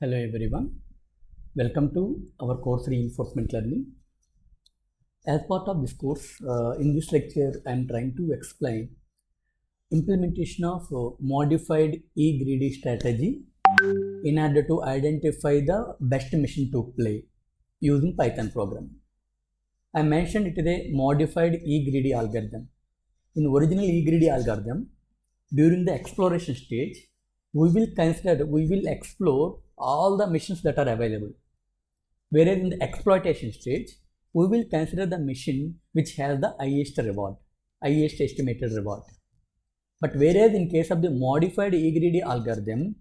Hello everyone, welcome to our course Reinforcement Learning. As part of this course, in this lecture, I am trying to explain implementation of modified E-greedy strategy in order to identify the best mission to play using Python program. I mentioned it is a modified E-greedy algorithm. In original E-greedy algorithm, during the exploration stage, we will explore all the missions that are available. Whereas in the exploitation stage, we will consider the mission which has the highest reward, highest estimated reward. But whereas in case of the modified E-greedy algorithm,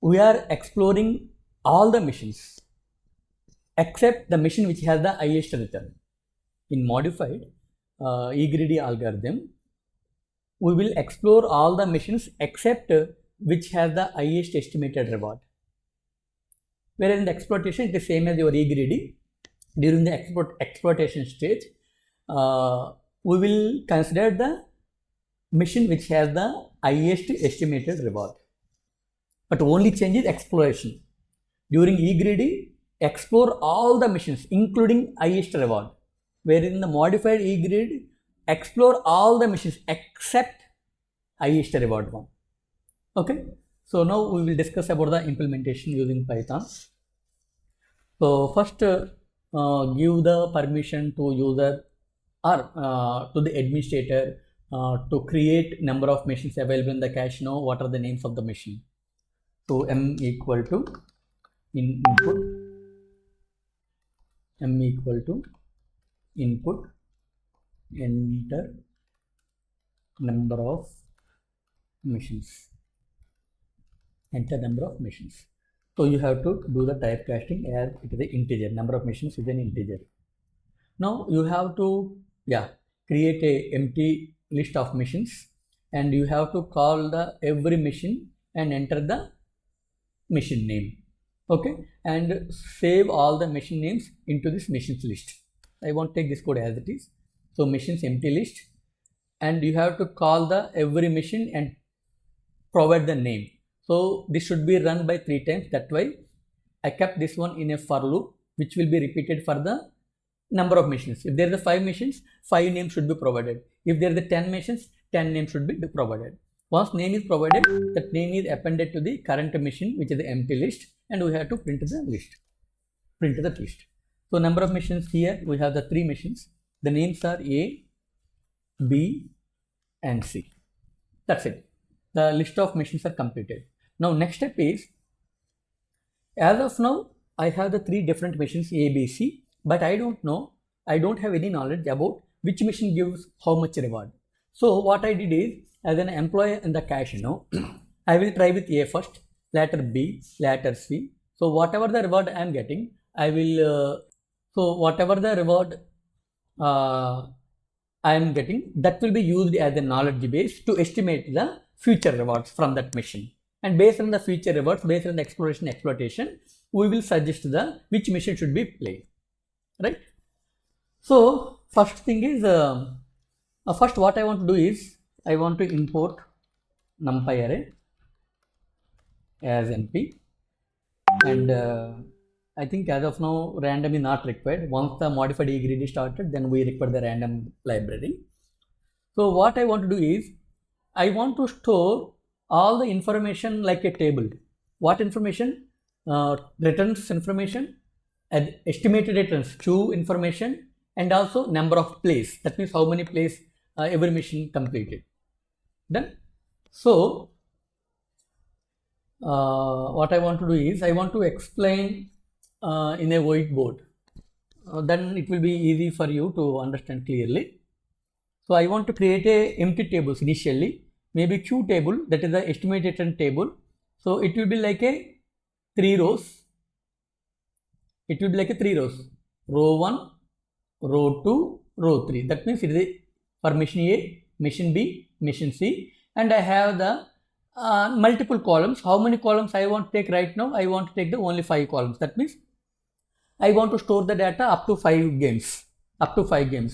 we are exploring all the missions except the mission which has the highest return. In modified E-greedy algorithm, we will explore all the missions except which has the highest estimated reward. Whereas in the exploitation, it is same as your E-greedy. During the exploitation stage, we will consider the mission which has the highest estimated reward. But only change is exploration. During E-greedy, explore all the missions including highest reward. Whereas in the modified E-greedy, explore all the missions except highest reward one. Okay, so now we will discuss about the implementation using Python. So first, give the permission to user or to the administrator to create number of missions available in the cache. Know what are the names of the mission. So m equal to input, m equal to input, enter number of missions, enter number of missions. So you have to do the typecasting as it is an integer, number of missions is an integer. Now you have to create a empty list of missions and you have to call the every mission and enter the mission name. Okay, and save all the mission names into this missions list. I won't take this code as it is. So missions empty list, and you have to call the every mission and provide the name. So this should be run by 3 times. That's why I kept this one in a for loop, which will be repeated for the number of missions. If there are 5 missions, 5 names should be provided. If there are 10 missions, 10 names should be provided. Once name is provided, that name is appended to the current mission, which is the empty list, and we have to print the list. So number of missions here, we have the 3 missions. The names are A, B, and C. That's it. The list of missions are completed. Now next step is, as of now, I have the 3 different missions A, B, C, but I don't have any knowledge about which mission gives how much reward. So what I did is, as an employee in the cache, I will try with A first, later B, later C. So whatever the reward I am getting, I will, whatever the reward I am getting, that will be used as a knowledge base to estimate the future rewards from that mission. And based on the future rewards, based on the exploitation, we will suggest which mission should be played, right? So first thing is, first what I want to do is, I want to import numpy array as np, and I think as of now random is not required. Once the modified E-greedy started, then we require the random library. So what I want to do is, I want to store all the information like a table. What information? Returns information, and estimated returns, queue information, and also number of plays. That means how many plays every mission completed. Done. So what I want to do is, I want to explain in a whiteboard. Then it will be easy for you to understand clearly. So I want to create a empty tables initially, maybe Q table, that is the estimated return table. So it will be like a 3 rows. It will be like a 3 rows. Row 1, row 2, row 3. That means it is for mission A, mission B, mission C, and I have the multiple columns. How many columns I want to take right now? I want to take the only 5 columns. That means I want to store the data up to 5 games.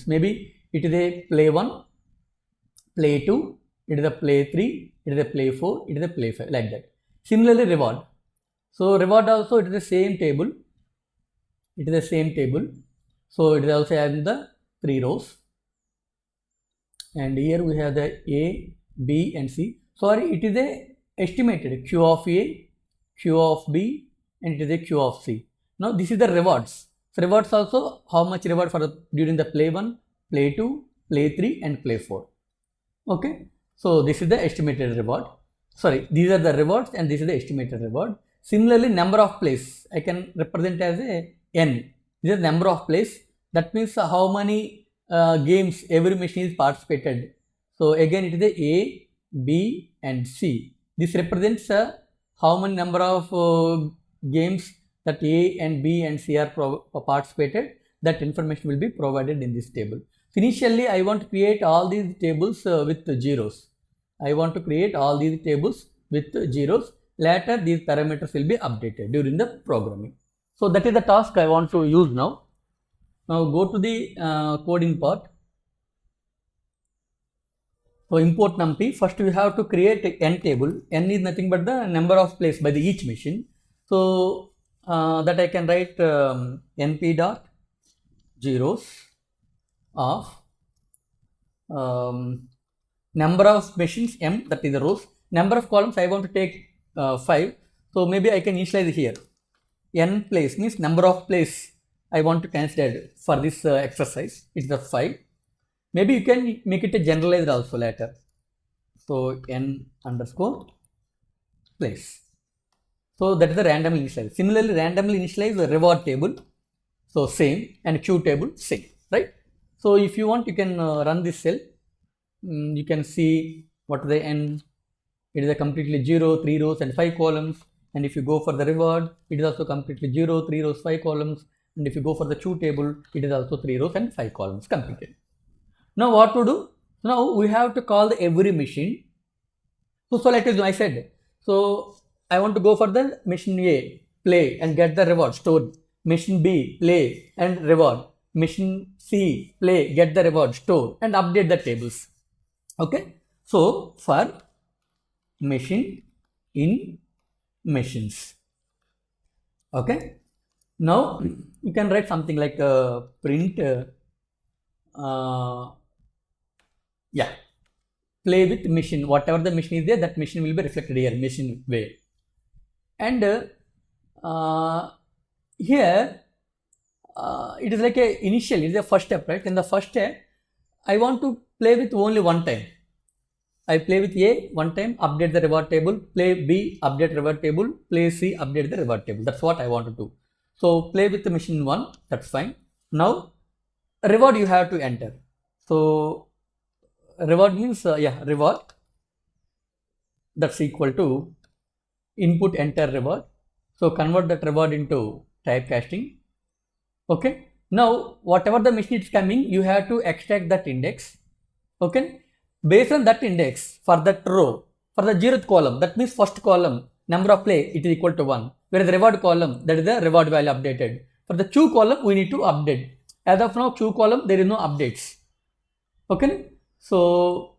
Maybe it is a play 1, play 2, it is a play 3, it is a play 4, it is a play 5, like that. Similarly, reward. So reward also, it is the same table. It is the same table. So it is also having the 3 rows. And here we have the A, B and C. Sorry, it is a estimated Q of A, Q of B and it is a Q of C. Now this is the rewards. So rewards also, how much reward for during the play 1, play 2, play 3 and play 4. Okay. So this is the estimated reward. Sorry, these are the rewards and this is the estimated reward. Similarly, number of plays I can represent as a N. This is the number of plays. That means how many games every machine is participated. So again, it is the A, B and C. This represents how many number of games that A and B and C are participated. That information will be provided in this table. So initially, I want to create all these tables with zeros. I want to create all these tables with zeros. Later, these parameters will be updated during the programming. So that is the task I want to use now. Now go to the coding part. So import numpy. First we have to create n table. N is nothing but the number of plays by the each machine. So that I can write np dot zeros of number of machines m, that is the rows. Number of columns I want to take 5. So maybe I can initialize here. N plays means number of plays I want to consider for this exercise. It's the 5. Maybe you can make it a generalized also later. So n underscore plays. So that is the randomly initialized. Similarly, randomly initialize the reward table. So same, and Q table same, right? So if you want, you can run this cell. You can see what is the n. It is a completely 0, 3 rows and 5 columns. And if you go for the reward, it is also completely 0, 3 rows, 5 columns. And if you go for the Q table, it is also 3 rows and 5 columns completed. Now what to do? Now we have to call the every machine. So let us do, I said. So I want to go for the machine A, play and get the reward stored. Machine B, play and reward. Machine C, play, get the reward, store and update the tables. Okay. So for machine in machines. Okay. Now you can write something like print play with machine. Whatever the machine is there, that machine will be reflected here, machine way. And here it is like a initial, it is the first step, right? In the first step, I want to play with only one time. I play with A one time, update the reward table, play B, update reward table, play C, update the reward table. That's what I want to do. So play with the machine 1, that's fine. Now reward you have to enter. So reward means reward, that's equal to input enter reward. So convert that reward into typecasting. Okay. Now whatever the machine is coming, you have to extract that index. Okay. Based on that index for that row, for the 0th column, that means first column number of play, it is equal to 1. Whereas the reward column, that is the reward value updated. For the Q column, we need to update. As of now, Q column, there is no updates. Okay. So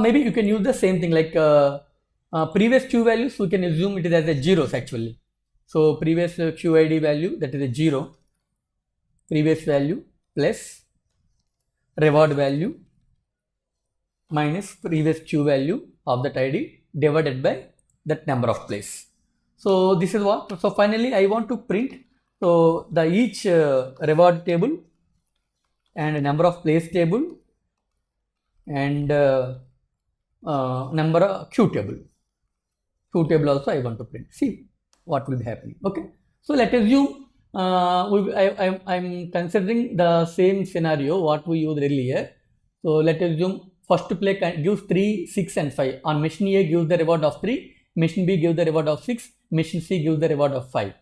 maybe you can use the same thing like previous Q values, we can assume it is as a zeros actually. So previous QID value, that is a 0, previous value plus reward value minus previous Q value of that ID divided by that number of plays. So this is what. So finally, I want to print so the each reward table and number of plays table and number of Q table. Q table also I want to print. See what will be happening. Okay. So let us assume I'm considering the same scenario what we used earlier. So let us assume first play gives 3, 6 and 5. On machine A gives the reward of 3, machine B gives the reward of 6, machine C gives the reward of 5.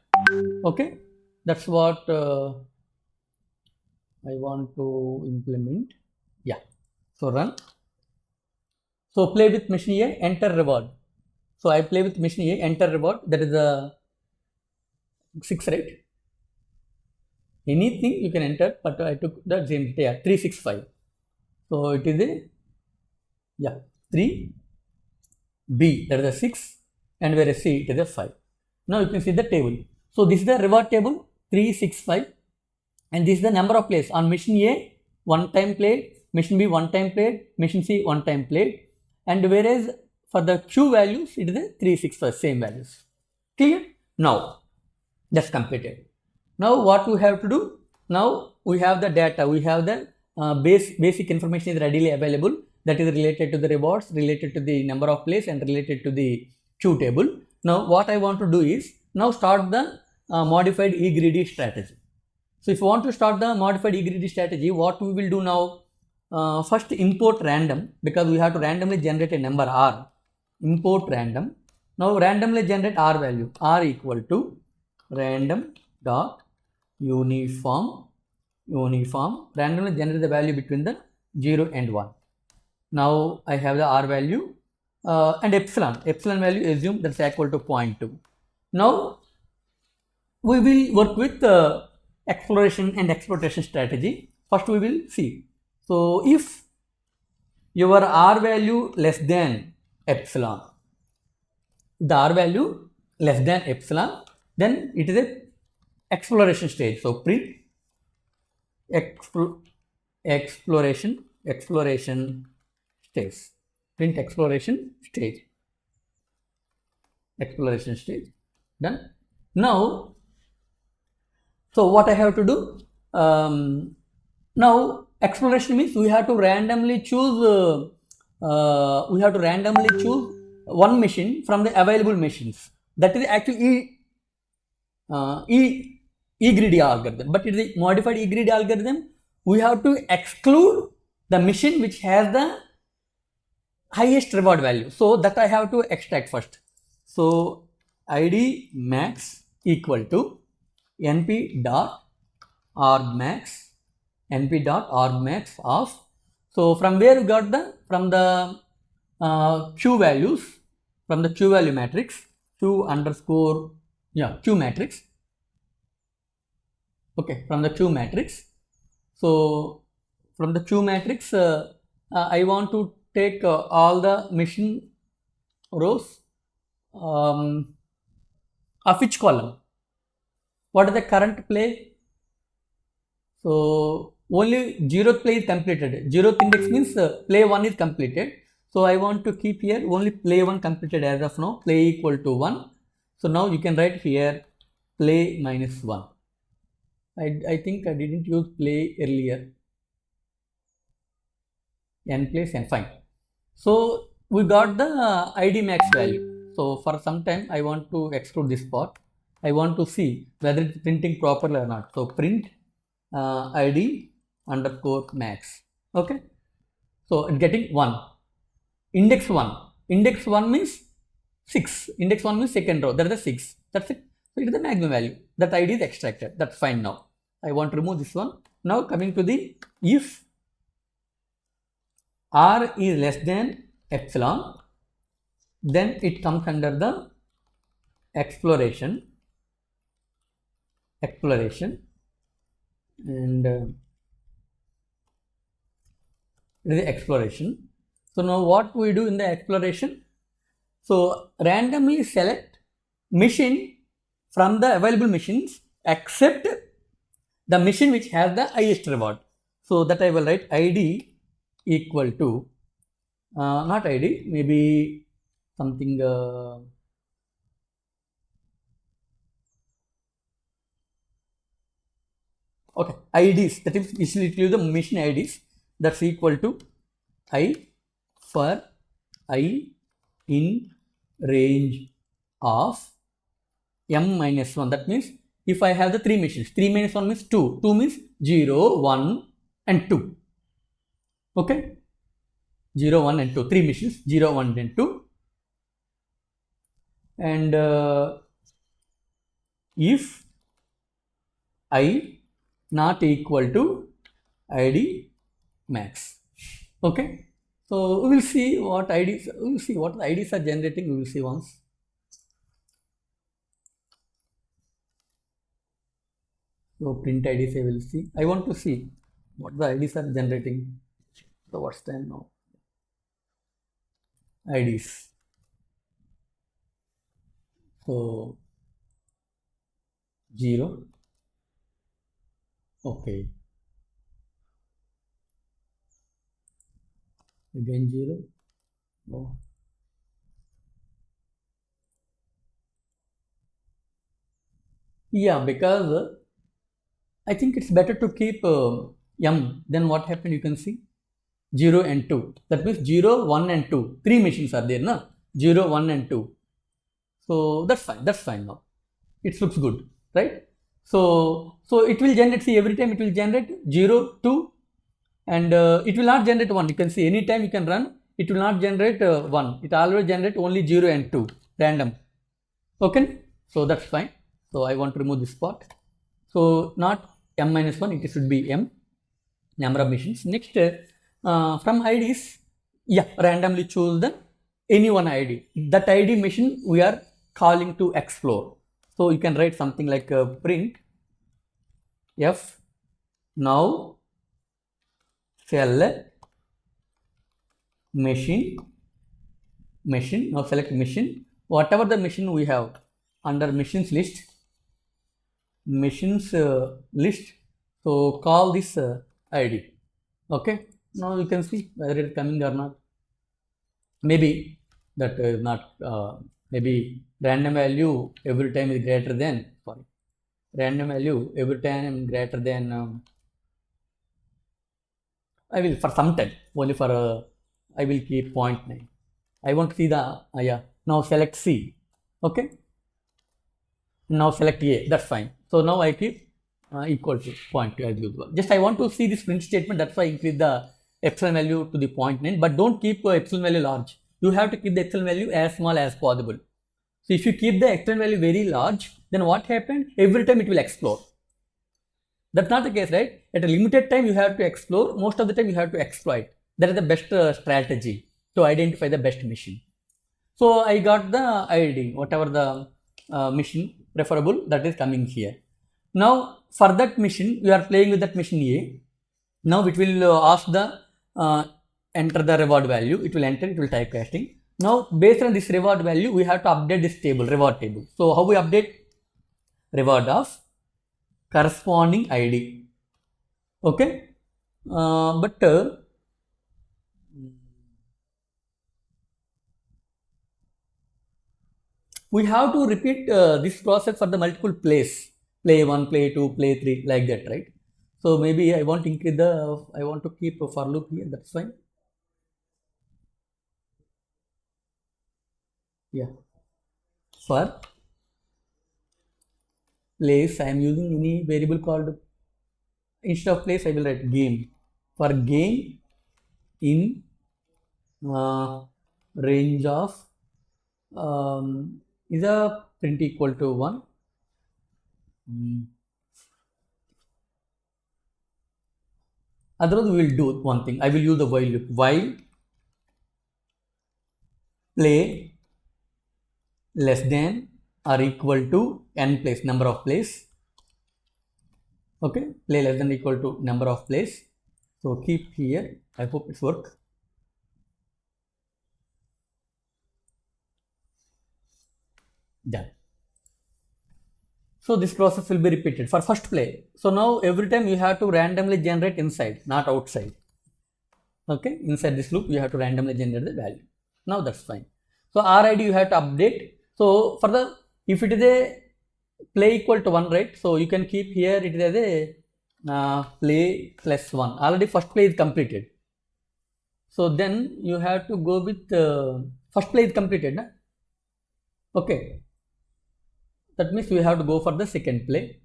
Okay. That's what I want to implement. Yeah. So run. So play with machine A, enter reward. So I play with machine A, enter reward. That is a 6, right? Anything you can enter, but I took the same data, 365. So it is a 3, B, that is a 6, and whereas C, it is a 5. Now you can see the table. So this is the reward table, 3, 6, 5, and this is the number of plays. On machine A, 1 time played, machine B 1 time played, machine C 1 time played, and whereas for the Q values, it is a 3, 6, 5, same values. Clear? Now, that's completed. Now what we have to do? Now we have the data, we have the basic information is readily available, that is related to the rewards, related to the number of plays, and related to the Q table. Now what I want to do is, now start the modified E-greedy strategy. So if you want to start the modified E-greedy strategy, what we will do now? First import random, because we have to randomly generate a number R. Import random. Now randomly generate R value. R equal to random dot uniform. Randomly generate the value between the 0 and 1. Now I have the R value and epsilon value assume that's equal to 0.2. Now we will work with exploration and exploitation strategy. First we will see. So if your R value less than epsilon, the R value less than epsilon, then it is a exploration stage. So print exploration stage. Print exploration stage. Done. Now, so what I have to do? Now exploration means we have to randomly choose. One machine from the available machines. That is actually E-greedy algorithm, but it is a modified E-greedy algorithm. We have to exclude the machine which has the highest reward value. So that I have to extract first. So ID max equal to np dot argmax of. So from where we got from the Q values, from the Q value matrix, Q matrix. Okay, from the Q matrix. So from the Q matrix, I want to take all the machine rows of which column? What is the current play? So only 0th play is completed. 0th index means play 1 is completed. So I want to keep here only play 1 completed as of now, play equal to 1. So now you can write here play minus 1. I think I didn't use play earlier. N place and fine. So we got the ID max value. So for some time I want to exclude this part. I want to see whether it's printing properly or not. So print ID underscore max. Okay. So it's getting 1. Index 1. Index 1 means 6. Index 1 means second row. That is the 6. That's it. So it is the maximum value. That ID is extracted. That's fine now. I want to remove this one. Now coming to the if R is less than epsilon, then it comes under the exploration and it is exploration. So now what we do in the exploration? So randomly select machine from the available machines except the machine which has the highest reward. So that I will write ID equal to not ID, maybe something okay, IDs, that is usually the machine IDs, that's equal to I for I in range of m minus 1. That means if I have the 3 machines, 3 minus 1 means 2, 2 means 0, 1 and 2. Okay, 0, 1 and 2, 3 machines, 0, 1 and 2. And if I not equal to ID max. Okay, so we will see what IDs, we will see what the IDs are generating, we will see once. So print IDs I will see. I want to see what the IDs are generating. So what's time now? IDs. So 0. Okay. Again 0. Oh. Yeah, because I think it's better to keep M. Then what happened? You can see 0 and 2. That means 0, 1 and 2. 3 machines are there, na? 0, 1 and 2. So that's fine. That's fine now. It looks good, right? So it will generate, see, every time it will generate 0, 2, and it will not generate 1. You can see anytime you can run, it will not generate 1. It always generate only 0 and 2, random. Okay, so that's fine. So I want to remove this part. So not M minus 1, it should be M, number of machines. Next, from IDs, yeah, randomly choose the any one ID. That ID machine we are calling to explore. So you can write something like print F now select machine, now select machine, whatever the machine we have under machines list, so call this ID. Okay, now you can see whether it is coming or not. Maybe that is not, maybe random value every time is greater than, random value every time greater than, I will for some time, only for, I will keep 0.9. I want to see the, yeah, now select C, okay, now select A, that's fine. So now I keep equal to 0.2 as usual. Just I want to see this print statement, that's why I increase the epsilon value to the 0.9, but don't keep epsilon value large. You have to keep the epsilon value as small as possible. So if you keep the epsilon value very large, then what happens? Every time it will explore. That's not the case, right? At a limited time you have to explore, most of the time you have to exploit. That is the best strategy to identify the best machine. So I got the ID, whatever the machine preferable, that is coming here. Now for that machine, we are playing with that machine A. Now it will ask the enter the reward value. It will enter, it will type casting. Now based on this reward value, we have to update this table, reward table. So how we update? Reward of corresponding ID. Okay, but we have to repeat this process for the multiple plays, play 1, play 2, play 3, like that, right? So maybe I want to increase the, I want to keep a for loop here, that's fine. Yeah, for place I am using any variable called, instead of place I will write game. For game in range of is a print equal to 1. Otherwise we will do one thing. I will use the while loop. While play less than or equal to n place, number of plays. Okay, play less than or equal to number of plays. So keep here. I hope it's work. Done. So this process will be repeated for first play. So now every time you have to randomly generate inside, not outside. Okay, inside this loop you have to randomly generate the value. Now that's fine. So RID you have to update. So for the, if it is a play equal to 1, right? So you can keep here it is as a play plus 1. Already first play is completed. So then you have to go with first play is completed, na? Okay. That means we have to go for the second play.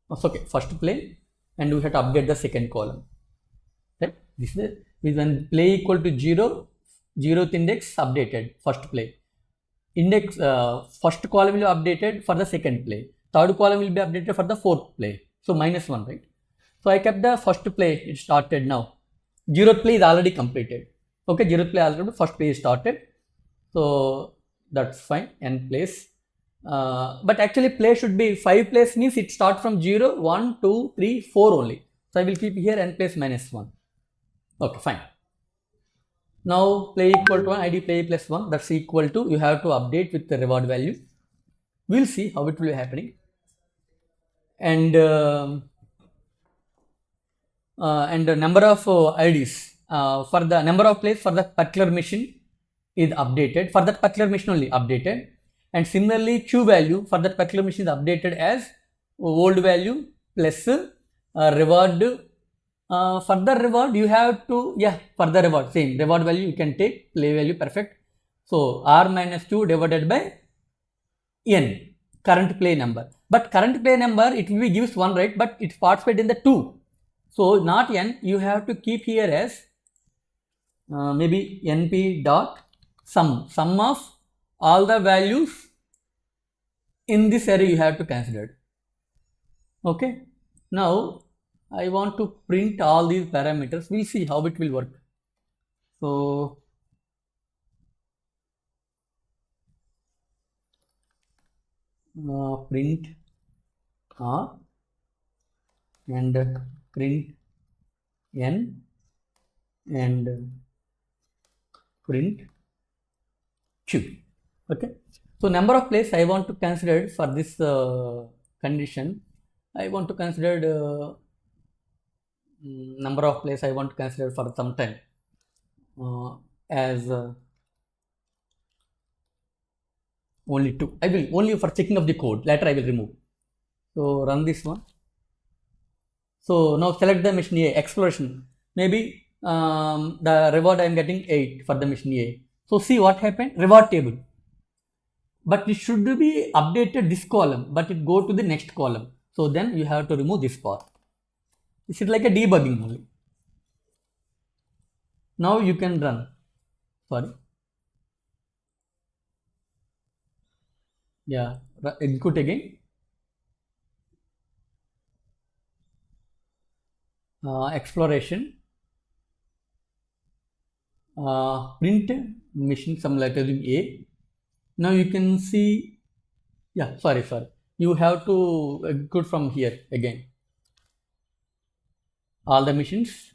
Okay, first play, and we have to update the second column. Right? This is when play equal to 0, 0th index updated, first play. Index first column will be updated for the second play. Third column will be updated for the fourth play. So minus 1, right? So I kept the first play, it started now. 0th play is already completed. Okay, 0th play already, first play is started. So that's fine, n place. But actually play should be 5 plays, means it starts from 0, 1, 2, 3, 4 only. So I will keep here n place minus 1. Okay, fine. Now play equal to 1, id play plus 1, that's equal to, you have to update with the reward value. We'll see how it will be happening. And the number of IDs for the number of plays for that particular machine is updated, for that particular machine only updated. And similarly q value for that particular machine is updated as old value plus reward. For the reward you have to, for the reward same reward value you can take play value, perfect. So r minus 2 divided by n, current play number. But current play number it will be gives 1, right? But it participates in the 2. So not n, you have to keep here as maybe np dot sum of all the values in this array you have to consider. Okay, now I want to print all these parameters. We'll see how it will work. So print r and print n and print q. Okay, so number of plays I want to consider for this condition. I want to consider number of plays I want to consider for some time as only 2. I will only for checking of the code, later I will remove. So run this one. So now select the machine A, exploration. Maybe the reward I am getting 8 for the machine A. So see what happened, reward table. But it should be updated this column, but it go to the next column. So then you have to remove this part. This is like a debugging only. Now you can run. Sorry. Yeah, execute again. Exploration. Print machine some letter A. Now you can see, sorry, you have to execute from here again. All the machines.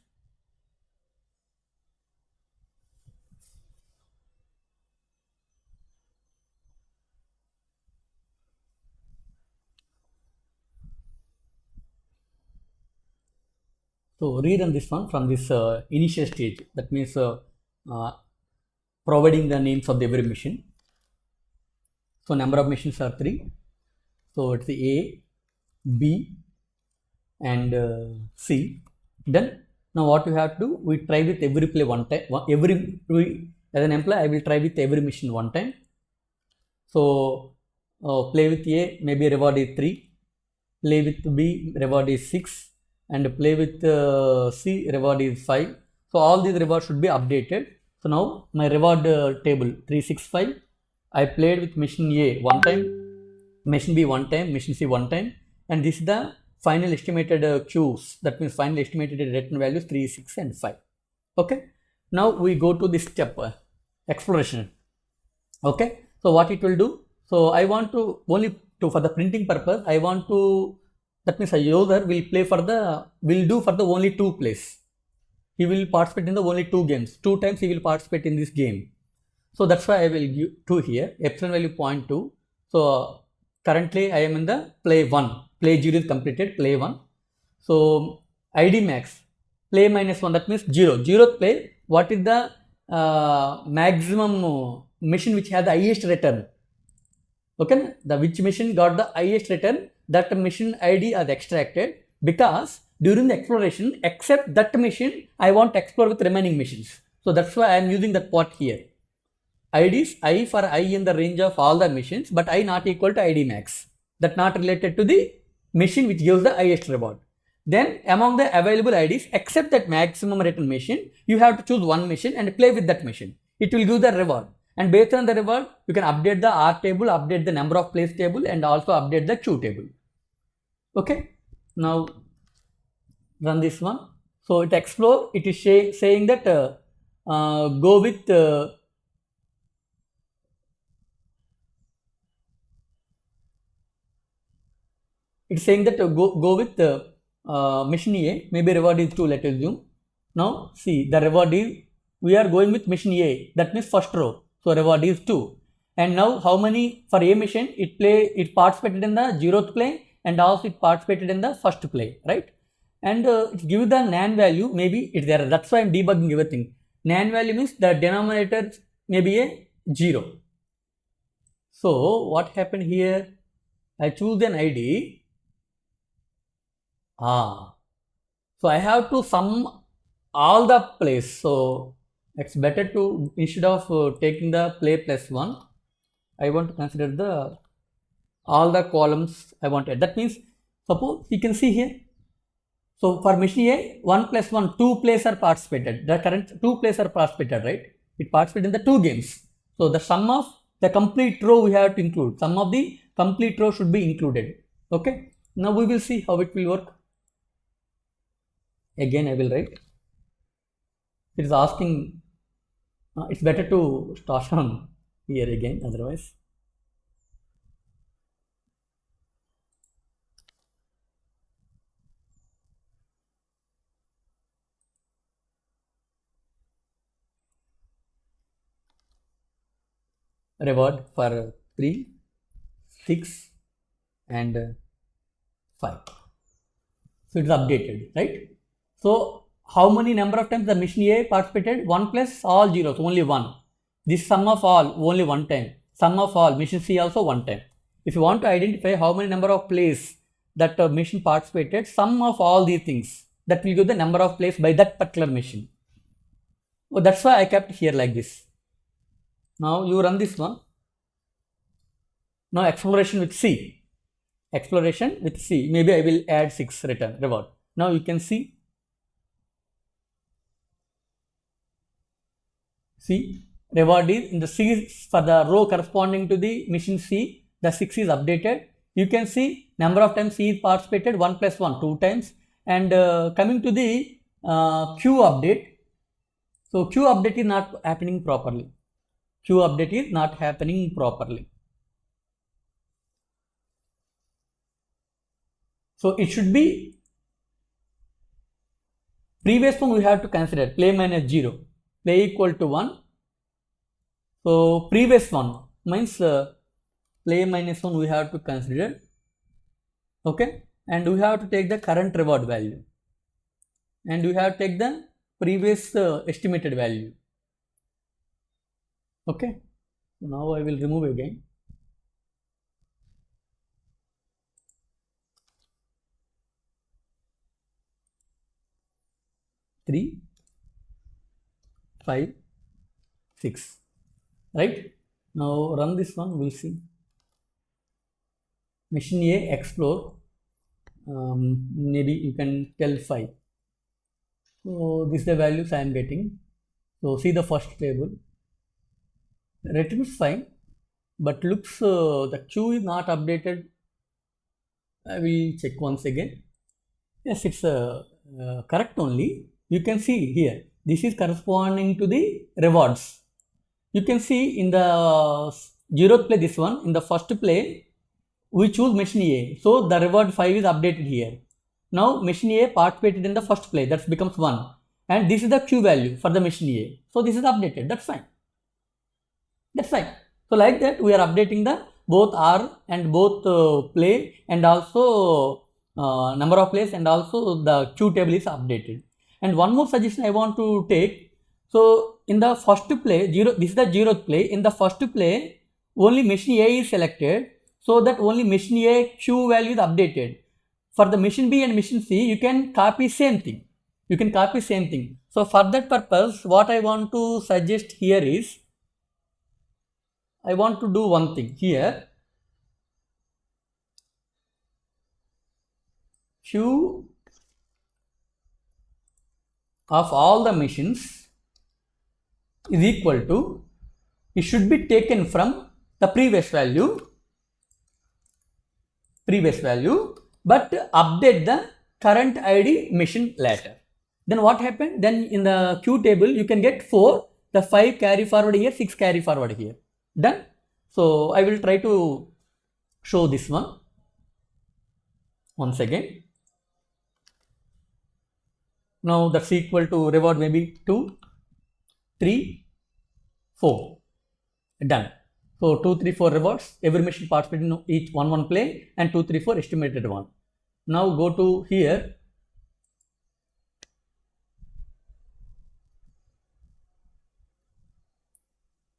So rerun this one from this initial stage. That means providing the names of every machine. So number of machines are 3. So it's A, B, and C. Then now what you have to do, we try with every play one time. As an employee, I will try with every machine one time. So play with A, maybe reward is 3. Play with B, reward is 6. And play with C, reward is 5. So all these rewards should be updated. So now my reward table 365. I played with machine A one time, machine B one time, machine C one time, and this is the final estimated Qs. That means final estimated return values 3, 6, and 5. Okay. Now we go to this step exploration. Okay. So what it will do? So I want to only to for the printing purpose. I want to. That means a user will do for the only 2 plays. He will participate in the only 2 games. 2 times he will participate in this game. So that's why I will give 2 here. Epsilon value 0.2. So currently I am in the play 1. Play 0 is completed. Play 1. So ID max play minus 1. That means 0. 0th play. What is the maximum machine which has the highest return? Okay, the which machine got the highest return, that machine ID is extracted, because during the exploration, except that machine, I want to explore with remaining machines. So that's why I am using that part here. ID is I for I in the range of all the machines, but I not equal to ID max. That not related to the machine which gives the highest reward. Then among the available IDs, except that maximum return machine, you have to choose one machine and play with that machine. It will give the reward. And based on the reward, you can update the R table, update the number of plays table, and also update the Q table. Okay. Now run this one. So it explore. It is saying that go with it's saying that go with machine A. Maybe reward is 2. Let us assume. Now see the reward is we are going with mission A, that means first row, so reward is 2. And now how many for A mission? It participated in the 0th play and also it participated in the first play, right? And it gives the NaN value, maybe it's there. That's why I'm debugging everything. NaN value means the denominator may be a 0. So what happened here? I choose an ID. So I have to sum all the plays. So it's better to, instead of taking the play plus 1, I want to consider all the columns I wanted. That means, suppose you can see here. So for mission A, 1 plus 1, 2 plays are participated. The current 2 plays are participated, right? It participated in the 2 games. So the sum of the complete row we have to include. Sum of the complete row should be included. Okay. Now we will see how it will work. Again, I will write. It is asking. It's better to start from here again, otherwise. Reward for 3, 6 and 5. So it is updated, right? So how many number of times the mission A participated? 1 plus all zeros, only 1. This sum of all, only 1 time. Sum of all, mission C also 1 time. If you want to identify how many number of plays that mission participated, sum of all these things, that will give the number of plays by that particular mission. So that's why I kept here like this. Now you run this one. Now exploration with C. Exploration with C. Maybe I will add 6 return reward. Now you can see. See, reward is in the C for the row corresponding to the mission C. The 6 is updated. You can see number of times C is participated 1 plus 1, 2 times. And coming to the queue update. So queue update is not happening properly. Queue update is not happening properly. So it should be previous one we have to consider play minus 0, play equal to 1. So previous one means play minus 1 we have to consider, okay, and we have to take the current reward value and we have to take the previous estimated value. Okay, now I will remove again. Three, 5, 6, right? Now run this one, we'll see. Mission A explore, maybe you can tell 5. So this is the values I am getting. So see the first table. Returns fine, but looks the queue is not updated. I will check once again. Yes, it's correct only. You can see here, this is corresponding to the rewards. You can see in the 0th play, this one, in the first play, we choose mission A. So the reward 5 is updated here. Now mission A participated in the first play, that becomes 1. And this is the queue value for the mission A. So this is updated, that's fine. That's fine. So like that we are updating the both R and both play and also number of plays and also the queue table is updated. And one more suggestion I want to take. So in the first play, this is the 0th play. In the first play, only mission A is selected, so that only mission A queue value is updated. For the mission B and mission C, you can copy same thing. You can copy same thing. So for that purpose, what I want to suggest here is, I want to do one thing here. Queue of all the missions is equal to, it should be taken from the previous value, but update the current ID mission later. Then what happened? Then in the queue table, you can get 4, the 5 carry forward here, 6 carry forward here. Done. So I will try to show this one once again. Now that's equal to reward maybe 2, 3, 4. Done. So 2, 3, 4 rewards. Every machine participated in each 1 play, and 2, 3, 4 estimated one. Now go to here.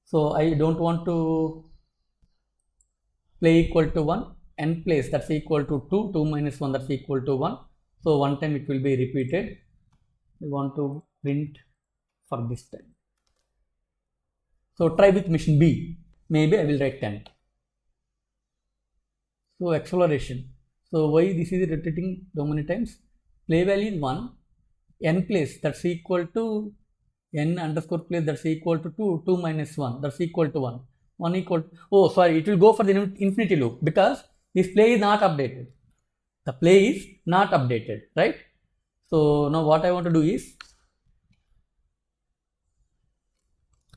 So I don't want to play equal to 1, n place that's equal to 2, 2 minus 1 that's equal to 1. So one time it will be repeated. We want to print for this time. So try with machine B. Maybe I will write 10. So acceleration. So why this is repeating so many times? Play value is 1, n place that's equal to n underscore place that's equal to 2, 2 minus 1 that's equal to 1, 1 equal to, oh sorry, it will go for the infinity loop because this play is not updated. The play is not updated, right? So now what I want to do is,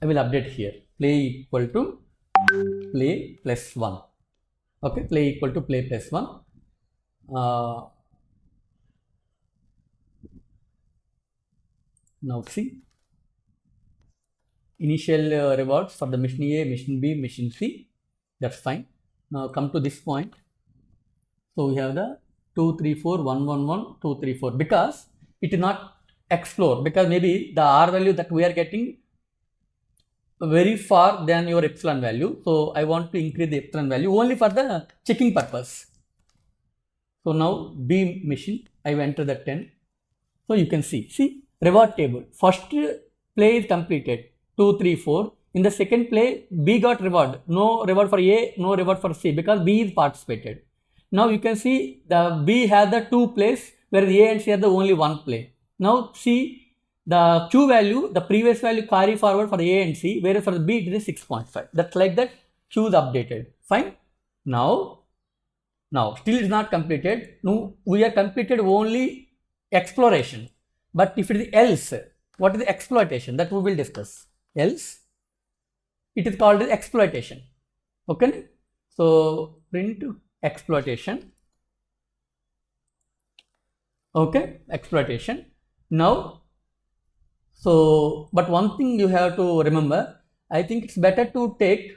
I will update here, play equal to play plus 1. Okay, play equal to play plus 1. Now see, initial rewards for the machine A, machine B, machine C, that's fine. Now come to this point. So we have the 2, 3, 4, 1, 1, 1, 2, 3, 4, because it is not explore, because maybe the R value that we are getting very far than your epsilon value. So I want to increase the epsilon value only for the checking purpose. So now B machine, I will enter the 10. So you can see reward table. First play is completed, 2, 3, 4. In the second play, B got reward. No reward for A, no reward for C, because B is participated. Now you can see the B has the 2 plays, whereas A and C have the only 1 play. Now see the Q value, the previous value carry forward for A and C, whereas for the B it is 6.5. That's like that. Q is updated. Fine. Now still it is not completed. No, we are completed only exploration. But if it is else, what is the exploitation? That we will discuss. Else, it is called as exploitation. Okay. So print exploitation. Okay, exploitation. Now, so but one thing you have to remember, I think it's better to take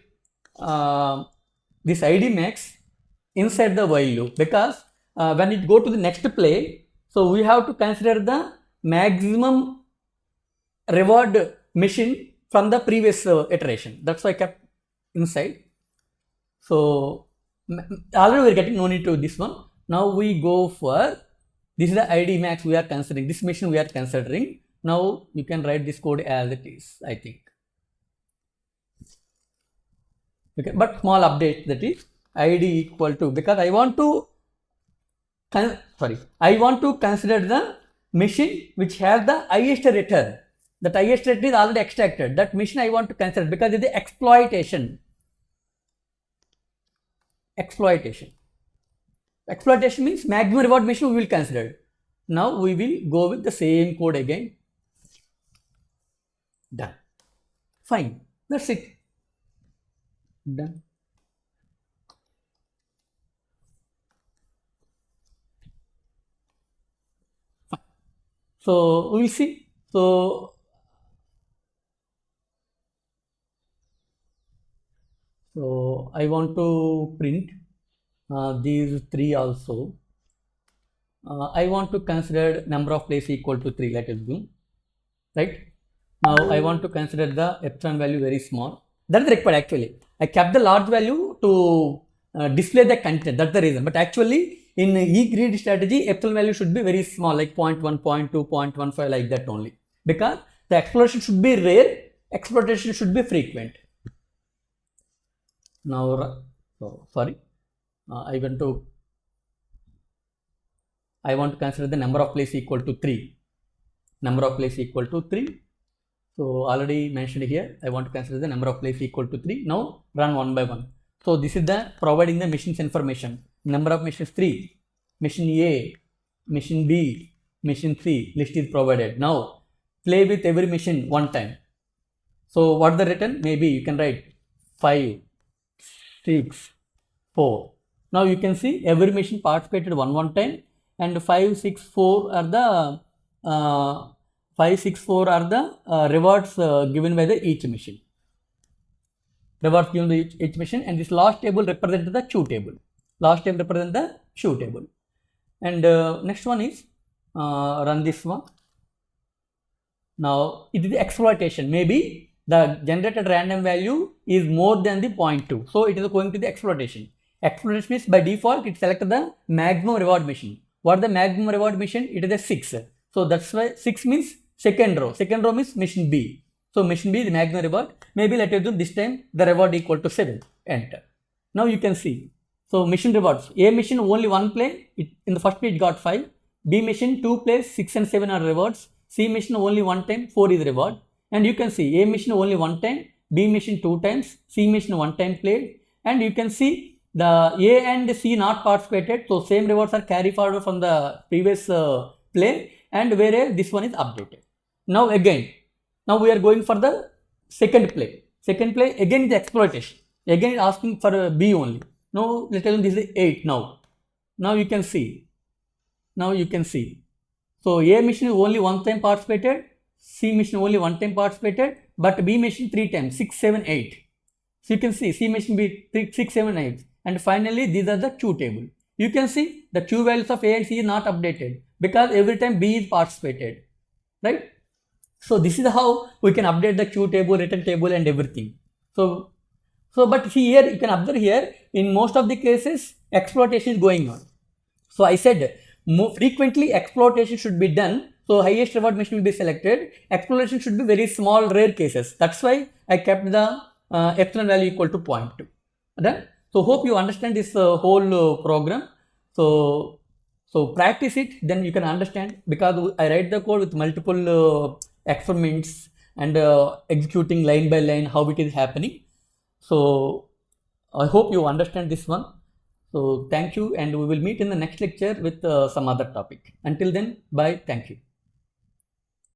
this ID max inside the while loop, because when it go to the next play, so we have to consider the maximum reward machine from the previous iteration. That's why I kept inside. So already we are getting, no need to this one. Now we go for, this is the ID max we are considering, this machine we are considering. Now you can write this code as it is, I think. Okay, but small update, that is ID equal to, because I want to consider the machine which has the highest return. That highest return is already extracted. That machine I want to consider because it is exploitation. Exploitation means maximum reward machine we will consider. Now we will go with the same code again. Done. Fine. That's it. Done. Fine. So we will see. So I want to print these 3 also. I want to consider number of plays equal to 3, let us do, right? Now I want to consider the epsilon value very small. That is required actually. I kept the large value to display the content, that's the reason. But actually in E-greed strategy, epsilon value should be very small, like 0.1, 0.2, 0.15, like that only. Because the exploration should be rare, exploitation should be frequent. Now, sorry, I want to consider the number of plays equal to 3. Number of plays equal to 3. So already mentioned here, I want to consider the number of plays equal to 3. Now run one by one. So this is the providing the machine's information. Number of machines 3. Machine A, machine B, machine C, list is provided. Now play with every machine one time. So what the return? Maybe you can write 5, 6, 4. Now you can see every machine participated one time, and 5, 6, 4 are the 5, 6, 4 are the rewards given by the each machine. Rewards given by each machine, and this last table represents the shoe table. Last table represents the shoe table. And next one is run this one. Now it is the exploitation. Maybe the generated random value is more than the 0.2. So it is going to the exploitation. Exploitation means by default it selects the maximum reward machine. What is the maximum reward machine? It is a 6. So that's why 6 means second row. Second row means machine B. So machine B is the maximum reward. Maybe let us do this time the reward equal to 7. Enter. Now you can see. So machine rewards. A machine only one play. In the first play it got 5. B machine 2 plays, 6 and 7 are rewards. C machine only one time, 4 is reward. And you can see A machine only one time, B machine 2 times, C machine one time played. And you can see the A and C not participated. So same rewards are carried forward from the previous play, and whereas this one is updated. Now again, now we are going for the second play. Second play again is the exploitation. Again is asking for B only. Now let's tell them this is 8 now. Now you can see. Now you can see. So A machine only one time participated, C machine only one time participated, but B machine 3 times, 6, 7, 8. So you can see C machine B 3, 6, 7, 8. And finally these are the Q table. You can see the Q values of A and C is not updated because every time B is participated, right? So this is how we can update the Q table, return table and everything. So but see here, you can observe here, in most of the cases, exploitation is going on. So I said, more frequently exploitation should be done. So highest reward machine will be selected. Exploitation should be very small, rare cases. That's why I kept the epsilon value equal to 0.2. Right? So hope you understand this whole program. So practice it, then you can understand, because I write the code with multiple experiments and executing line by line how it is happening. So I hope you understand this one. So thank you, and we will meet in the next lecture with some other topic. Until then, bye. Thank you.